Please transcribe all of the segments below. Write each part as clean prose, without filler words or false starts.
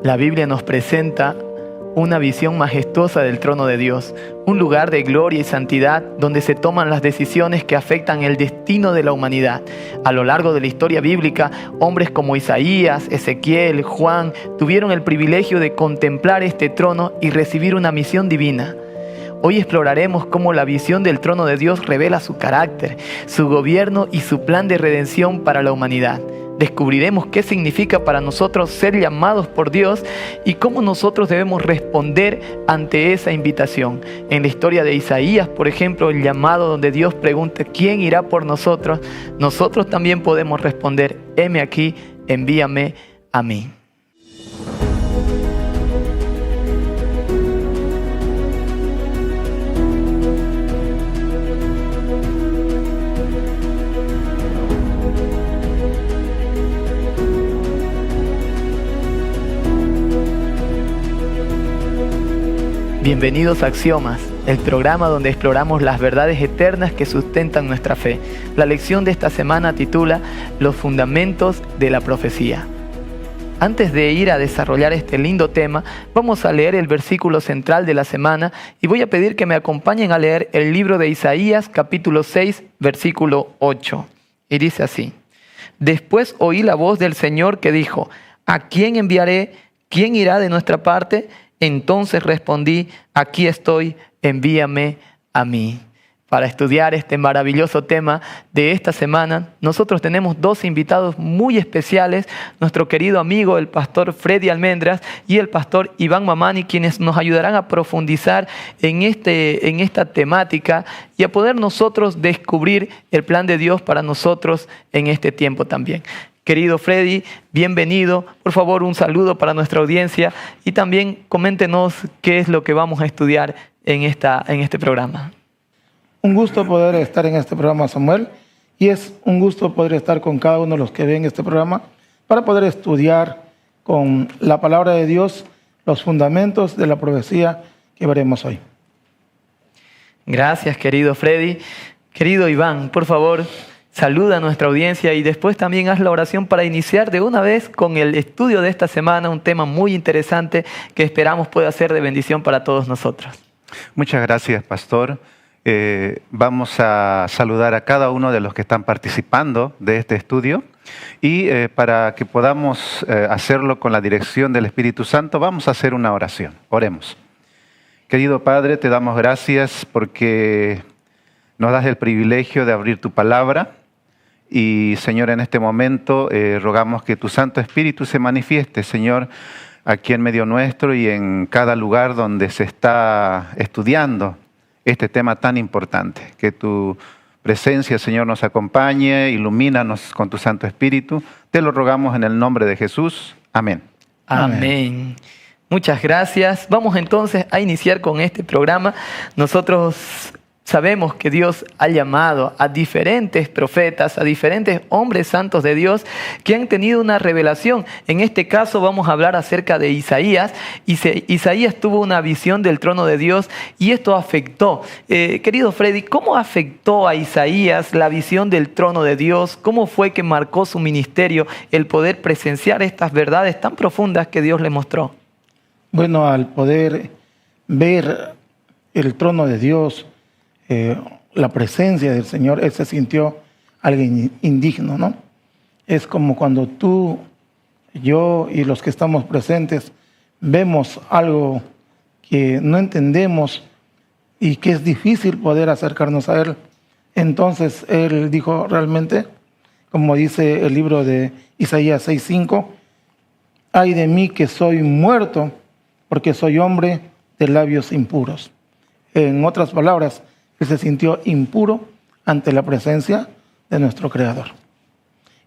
La Biblia nos presenta una visión majestuosa del trono de Dios, un lugar de gloria y santidad donde se toman las decisiones que afectan el destino de la humanidad. A lo largo de la historia bíblica, hombres como Isaías, Ezequiel, Juan tuvieron el privilegio de contemplar este trono y recibir una misión divina. Hoy exploraremos cómo la visión del trono de Dios revela su carácter, su gobierno y su plan de redención para la humanidad. Descubriremos qué significa para nosotros ser llamados por Dios y cómo nosotros debemos responder ante esa invitación. En la historia de Isaías, por ejemplo, el llamado donde Dios pregunta ¿quién irá por nosotros? Nosotros también podemos responder, heme aquí, envíame a mí. Bienvenidos a Axiomas, el programa donde exploramos las verdades eternas que sustentan nuestra fe. La lección de esta semana titula Los fundamentos de la profecía. Antes de ir a desarrollar este lindo tema, vamos a leer el versículo central de la semana y voy a pedir que me acompañen a leer el libro de Isaías, capítulo 6, versículo 8. Y dice así: Después oí la voz del Señor que dijo, ¿a quién enviaré? ¿Quién irá de nuestra parte? Entonces respondí, aquí estoy, envíame a mí. Para estudiar este maravilloso tema de esta semana, nosotros tenemos dos invitados muy especiales, nuestro querido amigo el pastor Freddy Almendras y el pastor Iván Mamani, quienes nos ayudarán a profundizar en esta temática y a poder nosotros descubrir el plan de Dios para nosotros en este tiempo también. Querido Freddy, bienvenido. Por favor, un saludo para nuestra audiencia y también coméntenos qué es lo que vamos a estudiar en este programa. Un gusto poder estar en este programa, Samuel, y es un gusto poder estar con cada uno de los que ven este programa para poder estudiar con la palabra de Dios los fundamentos de la profecía que veremos hoy. Gracias, querido Freddy. Querido Iván, por favor, saluda a nuestra audiencia y después también haz la oración para iniciar de una vez con el estudio de esta semana, un tema muy interesante que esperamos pueda ser de bendición para todos nosotros. Muchas gracias, pastor. Vamos a saludar a cada uno de los que están participando de este estudio y para que podamos hacerlo con la dirección del Espíritu Santo, vamos a hacer una oración. Oremos. Querido Padre, te damos gracias porque nos das el privilegio de abrir tu palabra. Y, Señor, en este momento rogamos que tu Santo Espíritu se manifieste, Señor, aquí en medio nuestro y en cada lugar donde se está estudiando este tema tan importante. Que tu presencia, Señor, nos acompañe, ilumínanos con tu Santo Espíritu. Te lo rogamos en el nombre de Jesús. Amén. Amén. Muchas gracias. Vamos entonces a iniciar con este programa. Nosotros sabemos que Dios ha llamado a diferentes profetas, a diferentes hombres santos de Dios que han tenido una revelación. En este caso vamos a hablar acerca de Isaías. Isaías tuvo una visión del trono de Dios y esto afectó. Querido Freddy, ¿cómo afectó a Isaías la visión del trono de Dios? ¿Cómo fue que marcó su ministerio el poder presenciar estas verdades tan profundas que Dios le mostró? Bueno, al poder ver el trono de Dios, la presencia del Señor, él se sintió alguien indigno, ¿no? Es como cuando tú, yo y los que estamos presentes vemos algo que no entendemos y que es difícil poder acercarnos a Él. Entonces Él dijo realmente, como dice el libro de Isaías 6:5, ay de mí que soy muerto, porque soy hombre de labios impuros. En otras palabras, Él se sintió impuro ante la presencia de nuestro Creador.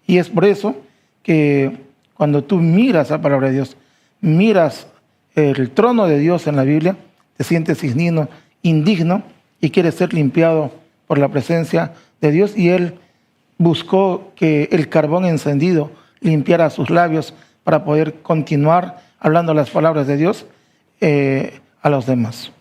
Y es por eso que cuando tú miras la palabra de Dios, miras el trono de Dios en la Biblia, te sientes indigno y quieres ser limpiado por la presencia de Dios. Y Él buscó que el carbón encendido limpiara sus labios para poder continuar hablando las palabras de Dios a los demás.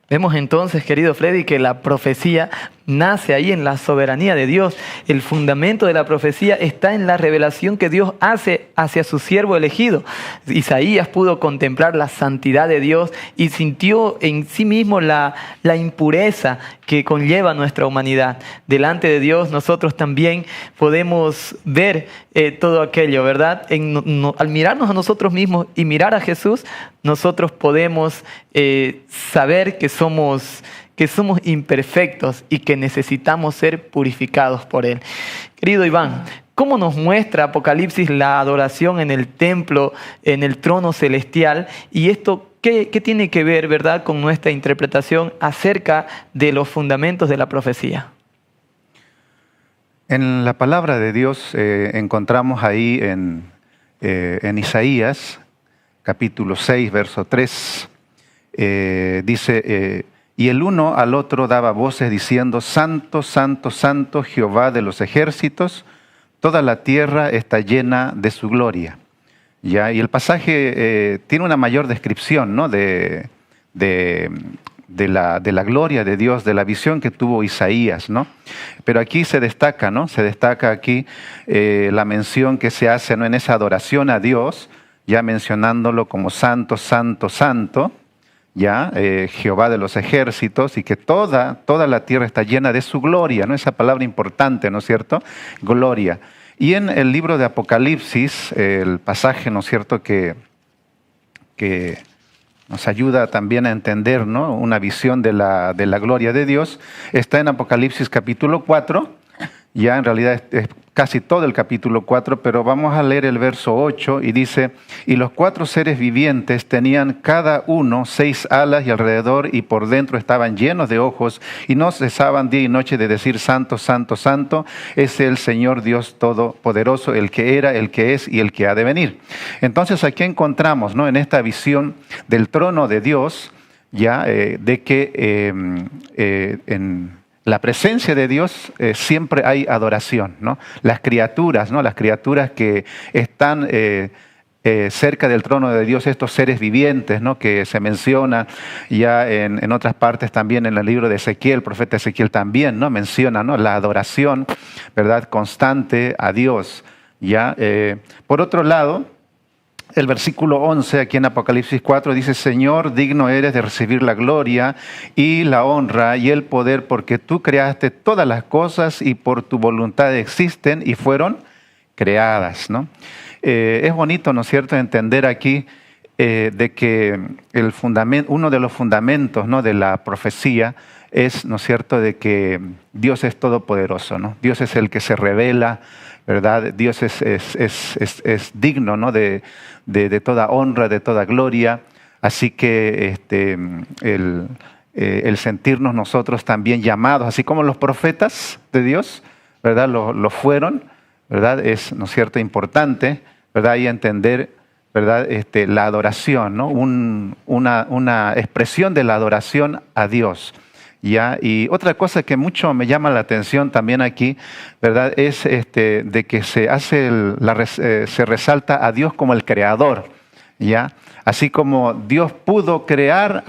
Vemos entonces, querido Freddy, que la profecía nace ahí en la soberanía de Dios. El fundamento de la profecía está en la revelación que Dios hace hacia su siervo elegido. Isaías pudo contemplar la santidad de Dios y sintió en sí mismo la impureza que conlleva nuestra humanidad. Delante de Dios nosotros también podemos ver todo aquello, ¿verdad? Al mirarnos a nosotros mismos y mirar a Jesús, nosotros podemos saber que somos imperfectos y que necesitamos ser purificados por Él. Querido Iván, ¿cómo nos muestra Apocalipsis la adoración en el templo, en el trono celestial? Y esto, ¿qué tiene que ver, verdad, con nuestra interpretación acerca de los fundamentos de la profecía? En la palabra de Dios encontramos ahí en Isaías, capítulo 6, verso 3, dice... y el uno al otro daba voces diciendo, Santo, Santo, Santo, Jehová de los ejércitos, toda la tierra está llena de su gloria. ¿Ya? Y el pasaje tiene una mayor descripción, ¿no? de la gloria de Dios, de la visión que tuvo Isaías, ¿no? Pero aquí se destaca, ¿no? Se destaca aquí la mención que se hace, ¿no? En esa adoración a Dios, ya mencionándolo como Santo, Santo, Santo, ya Jehová de los ejércitos, y que toda la tierra está llena de su gloria, ¿no? Esa palabra importante, ¿no es cierto? Gloria. Y en el libro de Apocalipsis, el pasaje, ¿no es cierto?, que nos ayuda también a entender, ¿no?, una visión de la gloria de Dios, está en Apocalipsis capítulo 4, ya en realidad es casi todo el capítulo 4, pero vamos a leer el verso 8 y dice, y los 4 seres vivientes tenían cada uno 6 alas y alrededor y por dentro estaban llenos de ojos y no cesaban día y noche de decir, Santo, Santo, Santo, es el Señor Dios Todopoderoso, el que era, el que es y el que ha de venir. Entonces aquí encontramos, ¿no?, en esta visión del trono de Dios, ya de que en la presencia de Dios siempre hay adoración, ¿no? Las criaturas, ¿no? Las criaturas que están cerca del trono de Dios, estos seres vivientes, ¿no?, que se menciona ya en otras partes también en el libro de Ezequiel, el profeta Ezequiel también, ¿no?, menciona, ¿no?, la adoración, ¿verdad?, constante a Dios. ¿Ya? Por otro lado, el versículo 11 aquí en Apocalipsis 4 dice, Señor, digno eres de recibir la gloria y la honra y el poder, porque tú creaste todas las cosas y por tu voluntad existen y fueron creadas, ¿no? Es bonito, ¿no es cierto?, entender aquí de que uno de los fundamentos, ¿no?, de la profecía es, ¿no es cierto?, de que Dios es todopoderoso, ¿no? Dios es el que se revela, ¿verdad? Dios es digno, ¿no?, de toda honra, de toda gloria. Así que el sentirnos nosotros también llamados, así como los profetas de Dios, ¿verdad?, lo fueron, ¿verdad? Es, ¿no es cierto?, importante, ¿verdad?, y entender, ¿verdad?, la adoración, ¿no?, una expresión de la adoración a Dios. ¿Ya? Y otra cosa que mucho me llama la atención también aquí, ¿verdad?, es de que se resalta a Dios como el creador, ¿ya? Así como Dios pudo crear,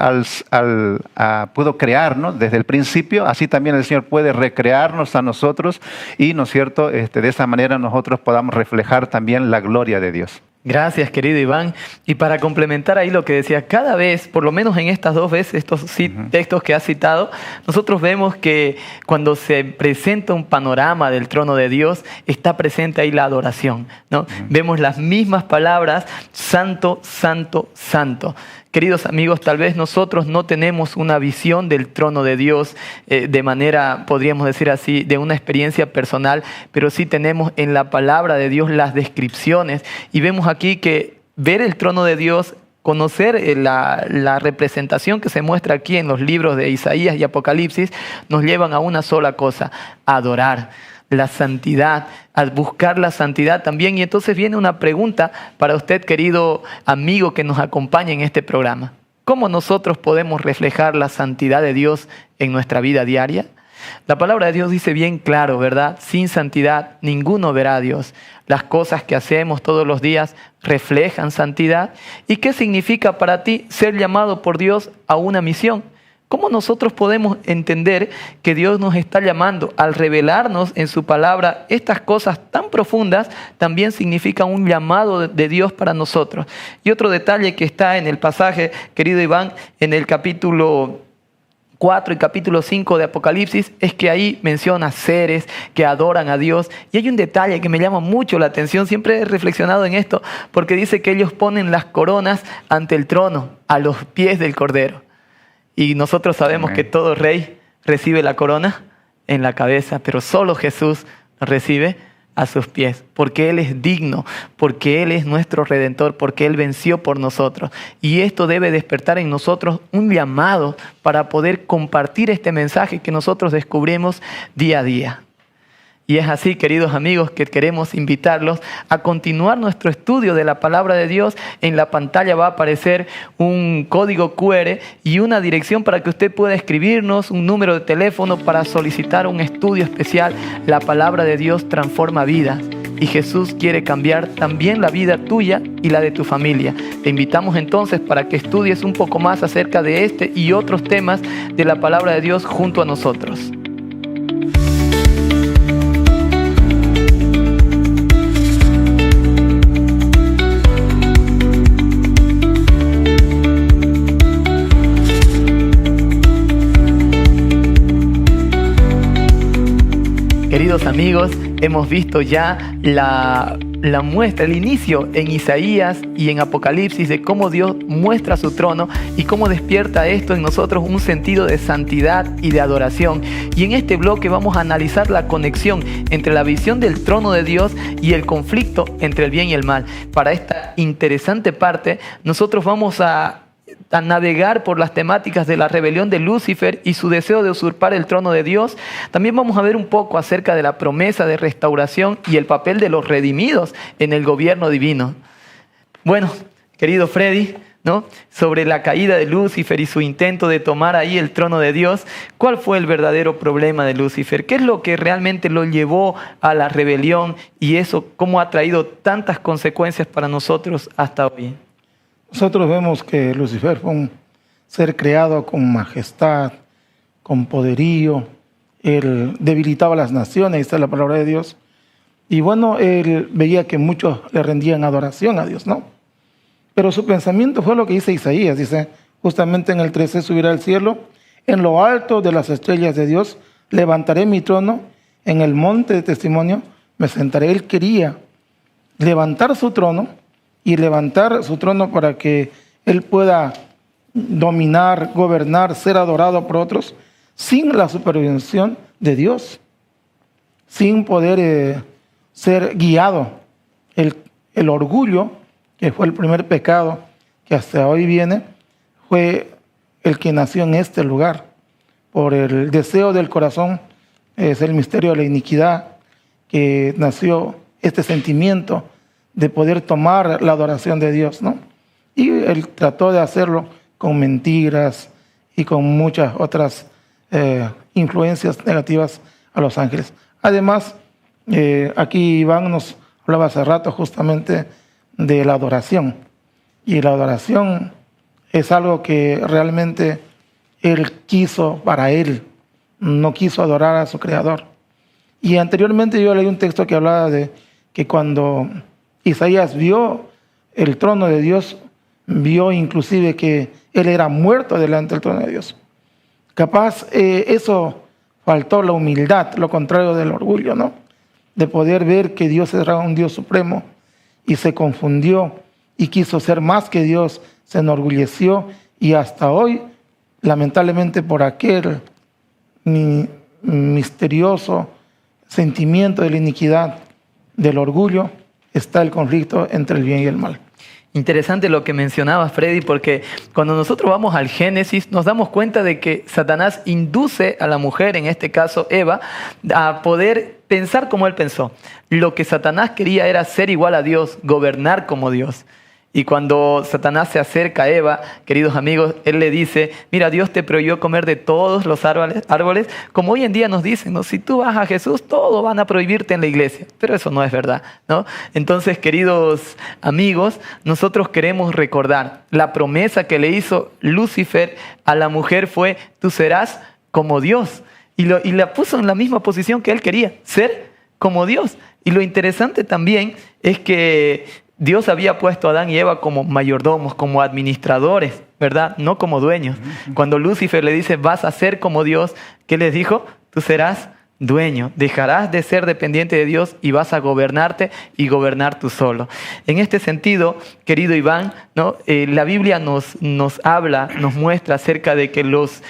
¿no?, desde el principio, así también el Señor puede recrearnos a nosotros y, ¿no es cierto?, de esa manera nosotros podamos reflejar también la gloria de Dios. Gracias, querido Iván. Y para complementar ahí lo que decía, cada vez, por lo menos en estas 2 veces, estos textos que has citado, nosotros vemos que cuando se presenta un panorama del trono de Dios, está presente ahí la adoración, ¿no? Vemos las mismas palabras, Santo, Santo, Santo. Queridos amigos, tal vez nosotros no tenemos una visión del trono de Dios de manera, podríamos decir así, de una experiencia personal, pero sí tenemos en la palabra de Dios las descripciones y vemos aquí que ver el trono de Dios, conocer la representación que se muestra aquí en los libros de Isaías y Apocalipsis, nos llevan a una sola cosa, adorar la santidad, a buscar la santidad también. Y entonces viene una pregunta para usted, querido amigo que nos acompaña en este programa. ¿Cómo nosotros podemos reflejar la santidad de Dios en nuestra vida diaria? La palabra de Dios dice bien claro, ¿verdad? Sin santidad ninguno verá a Dios. Las cosas que hacemos todos los días reflejan santidad. ¿Y qué significa para ti ser llamado por Dios a una misión? ¿Cómo nosotros podemos entender que Dios nos está llamando al revelarnos en su palabra estas cosas tan profundas? También significa un llamado de Dios para nosotros. Y otro detalle que está en el pasaje, querido Iván, en el capítulo 4 y capítulo 5 de Apocalipsis, es que ahí menciona seres que adoran a Dios. Y hay un detalle que me llama mucho la atención, siempre he reflexionado en esto, porque dice que ellos ponen las coronas ante el trono, a los pies del Cordero. Y nosotros sabemos que todo rey recibe la corona en la cabeza, pero solo Jesús recibe a sus pies, porque Él es digno, porque Él es nuestro Redentor, porque Él venció por nosotros. Y esto debe despertar en nosotros un llamado para poder compartir este mensaje que nosotros descubrimos día a día. Y es así, queridos amigos, que queremos invitarlos a continuar nuestro estudio de la palabra de Dios. En la pantalla va a aparecer un código QR y una dirección para que usted pueda escribirnos, un número de teléfono para solicitar un estudio especial. La palabra de Dios transforma vidas y Jesús quiere cambiar también la vida tuya y la de tu familia. Te invitamos entonces para que estudies un poco más acerca de este y otros temas de la palabra de Dios junto a nosotros. Queridos amigos, hemos visto ya la muestra, el inicio en Isaías y en Apocalipsis de cómo Dios muestra su trono y cómo despierta esto en nosotros un sentido de santidad y de adoración. Y en este bloque vamos a analizar la conexión entre la visión del trono de Dios y el conflicto entre el bien y el mal. Para esta interesante parte, nosotros vamos a navegar por las temáticas de la rebelión de Lucifer y su deseo de usurpar el trono de Dios. También vamos a ver un poco acerca de la promesa de restauración y el papel de los redimidos en el gobierno divino. Bueno, querido Freddy, ¿no? Sobre la caída de Lucifer y su intento de tomar ahí el trono de Dios, ¿cuál fue el verdadero problema de Lucifer? ¿Qué es lo que realmente lo llevó a la rebelión y eso cómo ha traído tantas consecuencias para nosotros hasta hoy? Nosotros vemos que Lucifer fue un ser creado con majestad, con poderío. Él debilitaba a las naciones, esta es la palabra de Dios. Y bueno, él veía que muchos le rendían adoración a Dios, ¿no? Pero su pensamiento fue lo que dice Isaías. Dice, justamente en el 13, subirá al cielo, en lo alto de las estrellas de Dios, levantaré mi trono, en el monte de testimonio me sentaré. Él quería levantar su trono, y levantar su trono para que él pueda dominar, gobernar, ser adorado por otros, sin la supervisión de Dios, sin poder ser guiado. El orgullo, que fue el primer pecado que hasta hoy viene, fue el que nació en este lugar. Por el deseo del corazón, es el misterio de la iniquidad, que nació este sentimiento de poder tomar la adoración de Dios, ¿no? Y él trató de hacerlo con mentiras y con muchas otras influencias negativas a los ángeles. Además, aquí Iván nos hablaba hace rato justamente de la adoración. Y la adoración es algo que realmente él quiso para él, no quiso adorar a su creador. Y anteriormente yo leí un texto que hablaba de que cuando Isaías vio el trono de Dios, vio inclusive que él era muerto delante del trono de Dios. Capaz eso faltó, la humildad, lo contrario del orgullo, ¿no? De poder ver que Dios era un Dios supremo y se confundió y quiso ser más que Dios, se enorgulleció y hasta hoy, lamentablemente por aquel misterioso sentimiento de la iniquidad, del orgullo, está el conflicto entre el bien y el mal. Interesante lo que mencionaba Freddy, porque cuando nosotros vamos al Génesis nos damos cuenta de que Satanás induce a la mujer, en este caso Eva, a poder pensar como él pensó. Lo que Satanás quería era ser igual a Dios, gobernar como Dios. Y cuando Satanás se acerca a Eva, queridos amigos, él le dice, mira, Dios te prohibió comer de todos los árboles, como hoy en día nos dicen, ¿no? Si tú vas a Jesús, todo van a prohibirte en la iglesia. Pero eso no es verdad, ¿no? Entonces, queridos amigos, nosotros queremos recordar la promesa que le hizo Lucifer a la mujer fue, tú serás como Dios. Y la puso en la misma posición que él quería, ser como Dios. Y lo interesante también es que Dios había puesto a Adán y Eva como mayordomos, como administradores, ¿verdad? No como dueños. Cuando Lucifer le dice, vas a ser como Dios, ¿qué les dijo? Tú serás dueño, dejarás de ser dependiente de Dios y vas a gobernarte y gobernar tú solo. En este sentido, querido Iván, ¿no? La Biblia nos habla, nos muestra acerca de que los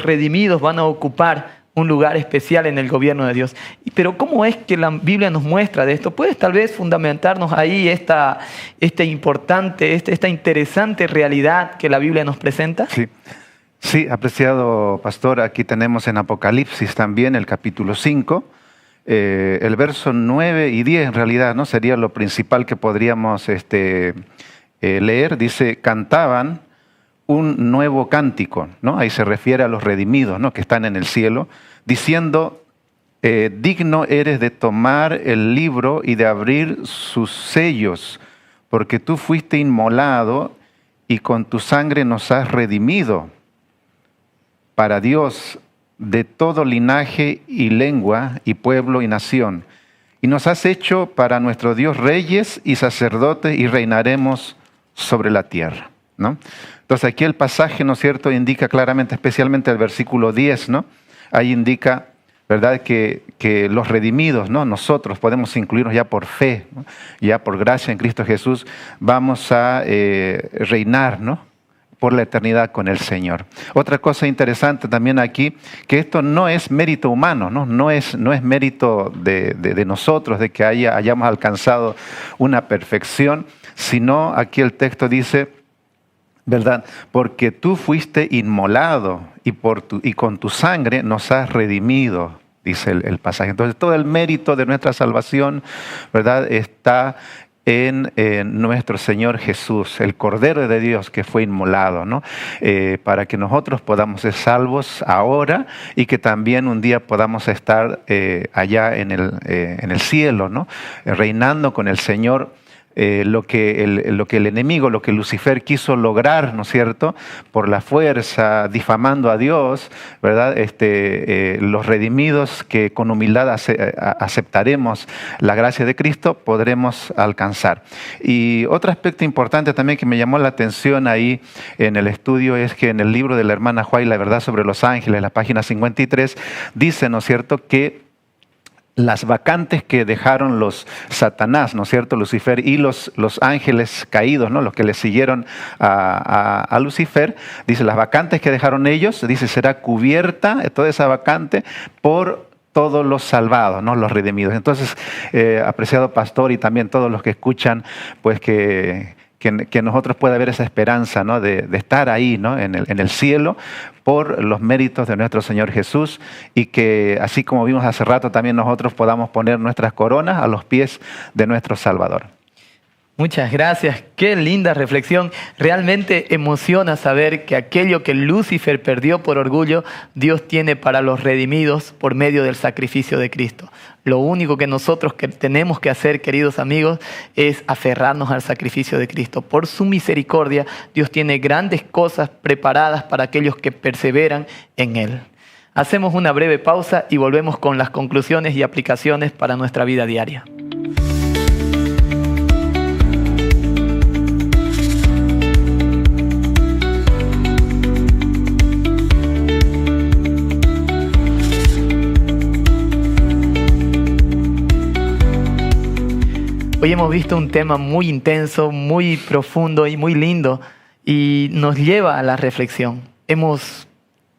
redimidos van a ocupar un lugar especial en el gobierno de Dios. Pero ¿cómo es que la Biblia nos muestra de esto? ¿Puedes tal vez fundamentarnos ahí esta interesante realidad que la Biblia nos presenta? Sí, apreciado pastor, aquí tenemos en Apocalipsis también el capítulo 5, el verso 9 y 10 en realidad, ¿no? Sería lo principal que podríamos leer. Dice, cantaban un nuevo cántico, ¿no? Ahí se refiere a los redimidos, ¿no? Que están en el cielo, diciendo, digno eres de tomar el libro y de abrir sus sellos, porque tú fuiste inmolado y con tu sangre nos has redimido para Dios de todo linaje y lengua y pueblo y nación. Y nos has hecho para nuestro Dios reyes y sacerdotes y reinaremos sobre la tierra, ¿no? Entonces aquí el pasaje, ¿no es cierto?, indica claramente, especialmente el versículo 10, ¿no? Ahí indica, ¿verdad?, que los redimidos, ¿no?, nosotros podemos incluirnos ya por fe, ¿no?, ya por gracia en Cristo Jesús, vamos a reinar, ¿no?, por la eternidad con el Señor. Otra cosa interesante también aquí, que esto no es mérito humano, no es mérito de nosotros, de que hayamos alcanzado una perfección, sino aquí el texto dice, ¿verdad? Porque tú fuiste inmolado y con tu sangre nos has redimido, dice el pasaje. Entonces todo el mérito de nuestra salvación, ¿verdad?, está en nuestro Señor Jesús, el Cordero de Dios que fue inmolado, ¿no? Para que nosotros podamos ser salvos ahora y que también un día podamos estar allá en el cielo, ¿no?, reinando con el Señor. Lo que el enemigo, lo que Lucifer quiso lograr, ¿no es cierto?, por la fuerza, difamando a Dios, ¿verdad? Los redimidos que con humildad aceptaremos la gracia de Cristo, podremos alcanzar. Y otro aspecto importante también que me llamó la atención ahí en el estudio es que en el libro de la hermana White, La verdad sobre los ángeles, la página 53, dice, ¿no es cierto?, que las vacantes que dejaron los Satanás, ¿no es cierto?, Lucifer y los ángeles caídos, ¿no?, los que le siguieron a Lucifer, dice, las vacantes que dejaron ellos, dice, será cubierta toda esa vacante por todos los salvados, ¿no?, los redimidos. Entonces, apreciado pastor y también todos los que escuchan, pues que nosotros pueda haber esa esperanza, ¿no?, de estar ahí, ¿no?, en el cielo por los méritos de nuestro Señor Jesús, y que así como vimos hace rato, también nosotros podamos poner nuestras coronas a los pies de nuestro Salvador. Muchas gracias, qué linda reflexión. Realmente emociona saber que aquello que Lucifer perdió por orgullo, Dios tiene para los redimidos por medio del sacrificio de Cristo. Lo único que nosotros tenemos que hacer, queridos amigos, es aferrarnos al sacrificio de Cristo. Por su misericordia, Dios tiene grandes cosas preparadas para aquellos que perseveran en Él. Hacemos una breve pausa y volvemos con las conclusiones y aplicaciones para nuestra vida diaria. Hoy hemos visto un tema muy intenso, muy profundo y muy lindo, y nos lleva a la reflexión. Hemos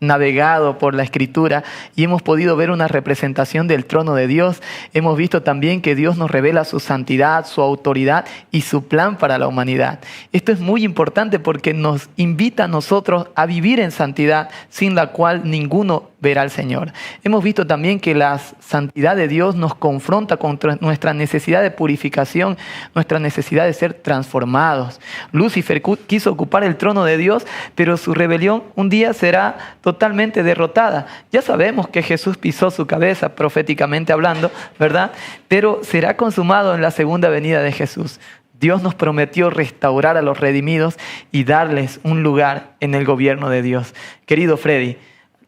navegado por la Escritura y hemos podido ver una representación del trono de Dios. Hemos visto también que Dios nos revela su santidad, su autoridad y su plan para la humanidad. Esto es muy importante porque nos invita a nosotros a vivir en santidad, sin la cual ninguno ver al Señor. Hemos visto también que la santidad de Dios nos confronta contra nuestra necesidad de purificación, nuestra necesidad de ser transformados. Lucifer quiso ocupar el trono de Dios, pero su rebelión un día será totalmente derrotada. Ya sabemos que Jesús pisó su cabeza, proféticamente hablando, ¿verdad? Pero será consumado en la segunda venida de Jesús. Dios nos prometió restaurar a los redimidos y darles un lugar en el gobierno de Dios. Querido Freddy,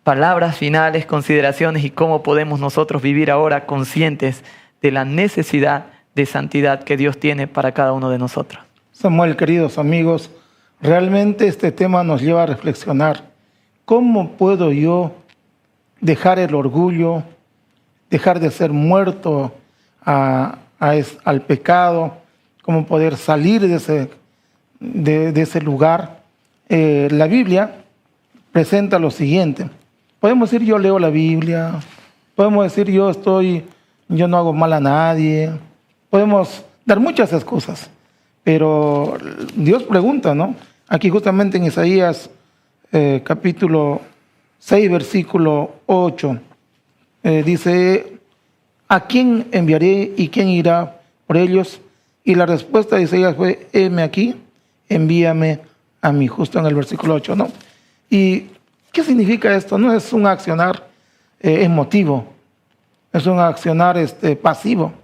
palabras finales, consideraciones y cómo podemos nosotros vivir ahora conscientes de la necesidad de santidad que Dios tiene para cada uno de nosotros. Samuel, queridos amigos, realmente este tema nos lleva a reflexionar. ¿Cómo puedo yo dejar el orgullo, dejar de ser muerto al pecado? ¿Cómo poder salir de ese lugar? La Biblia presenta lo siguiente. Podemos decir yo leo la Biblia, podemos decir yo no hago mal a nadie, podemos dar muchas excusas, pero Dios pregunta, ¿no? Aquí justamente en Isaías capítulo 6, versículo 8, dice, ¿a quién enviaré y quién irá por ellos? Y la respuesta de Isaías fue, heme aquí, envíame a mí, justo en el versículo 8, ¿no? ¿Y qué significa esto? No es un accionar emotivo, es un accionar pasivo,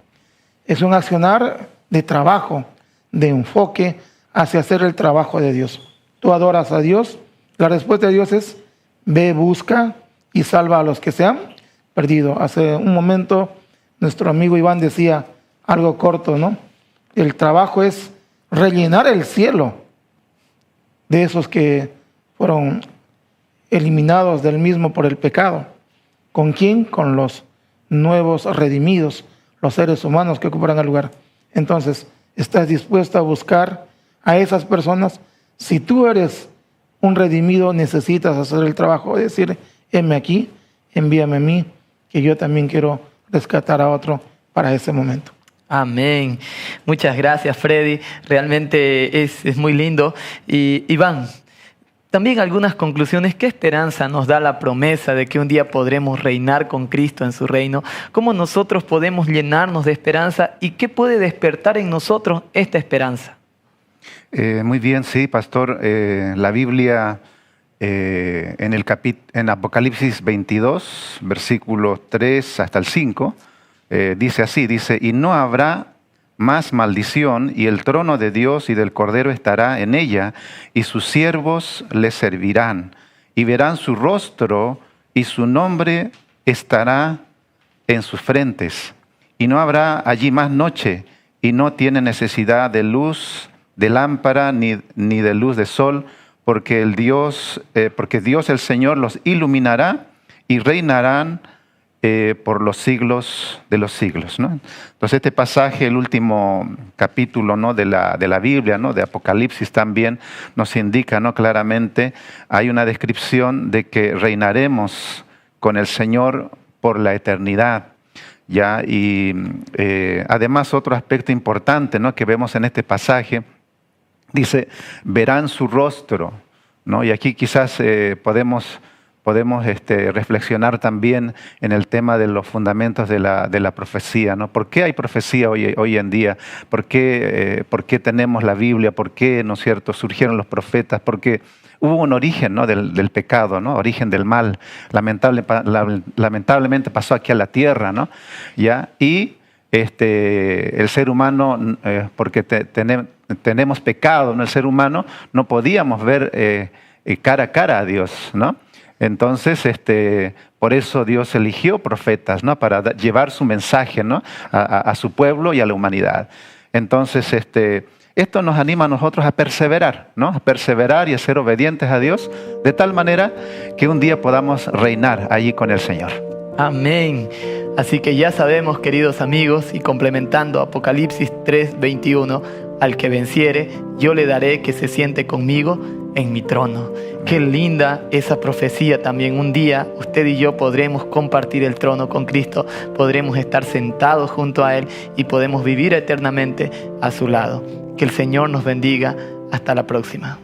es un accionar de trabajo, de enfoque hacia hacer el trabajo de Dios. Tú adoras a Dios, la respuesta de Dios es, ve, busca y salva a los que se han perdido. Hace un momento nuestro amigo Iván decía algo corto, ¿no? El trabajo es rellenar el cielo de esos que fueron eliminados del mismo por el pecado. ¿Con quién? Con los nuevos redimidos, los seres humanos que ocuparán el lugar. Entonces, ¿estás dispuesto a buscar a esas personas? Si tú eres un redimido, necesitas hacer el trabajo de decir, heme aquí, envíame a mí, que yo también quiero rescatar a otro para ese momento. Amén. Muchas gracias, Freddy. Realmente es muy lindo. Y Iván, también algunas conclusiones. ¿Qué esperanza nos da la promesa de que un día podremos reinar con Cristo en su reino? ¿Cómo nosotros podemos llenarnos de esperanza? ¿Y qué puede despertar en nosotros esta esperanza? Muy bien, sí, pastor. La Biblia en Apocalipsis 22, versículos 3 hasta el 5, dice así, y no habrá más maldición, y el trono de Dios y del Cordero estará en ella, y sus siervos le servirán, y verán su rostro, y su nombre estará en sus frentes. Y no habrá allí más noche, y no tiene necesidad de luz de lámpara ni de luz de sol, porque Dios el Señor los iluminará y reinarán por los siglos de los siglos, ¿no? Entonces este pasaje, el último capítulo, ¿no?, de la Biblia, ¿no?, de Apocalipsis también nos indica, ¿no?, claramente, hay una descripción de que reinaremos con el Señor por la eternidad, ¿ya? Y además otro aspecto importante, ¿no?, que vemos en este pasaje, dice, verán su rostro, ¿no? Y aquí quizás podemos reflexionar también en el tema de los fundamentos de la profecía, ¿no? ¿Por qué hay profecía hoy en día? ¿Por qué tenemos la Biblia? ¿Por qué, no es cierto, surgieron los profetas? Porque hubo un origen, ¿no?, del pecado, ¿no?, origen del mal. Lamentablemente pasó aquí a la tierra, ¿no? ¿Ya? Y el ser humano, porque tenemos pecado, ¿no?, el ser humano no podíamos ver cara a cara a Dios, ¿no? Entonces, por eso Dios eligió profetas, ¿no?, para llevar su mensaje, ¿no?, a su pueblo y a la humanidad. Entonces, esto nos anima a nosotros a perseverar, ¿no?, a perseverar y a ser obedientes a Dios, de tal manera que un día podamos reinar allí con el Señor. Amén. Así que ya sabemos, queridos amigos, y complementando Apocalipsis 3:21, al que venciere, yo le daré que se siente conmigo en mi trono. Qué linda esa profecía también. Un día usted y yo podremos compartir el trono con Cristo, podremos estar sentados junto a Él y podemos vivir eternamente a su lado. Que el Señor nos bendiga. Hasta la próxima.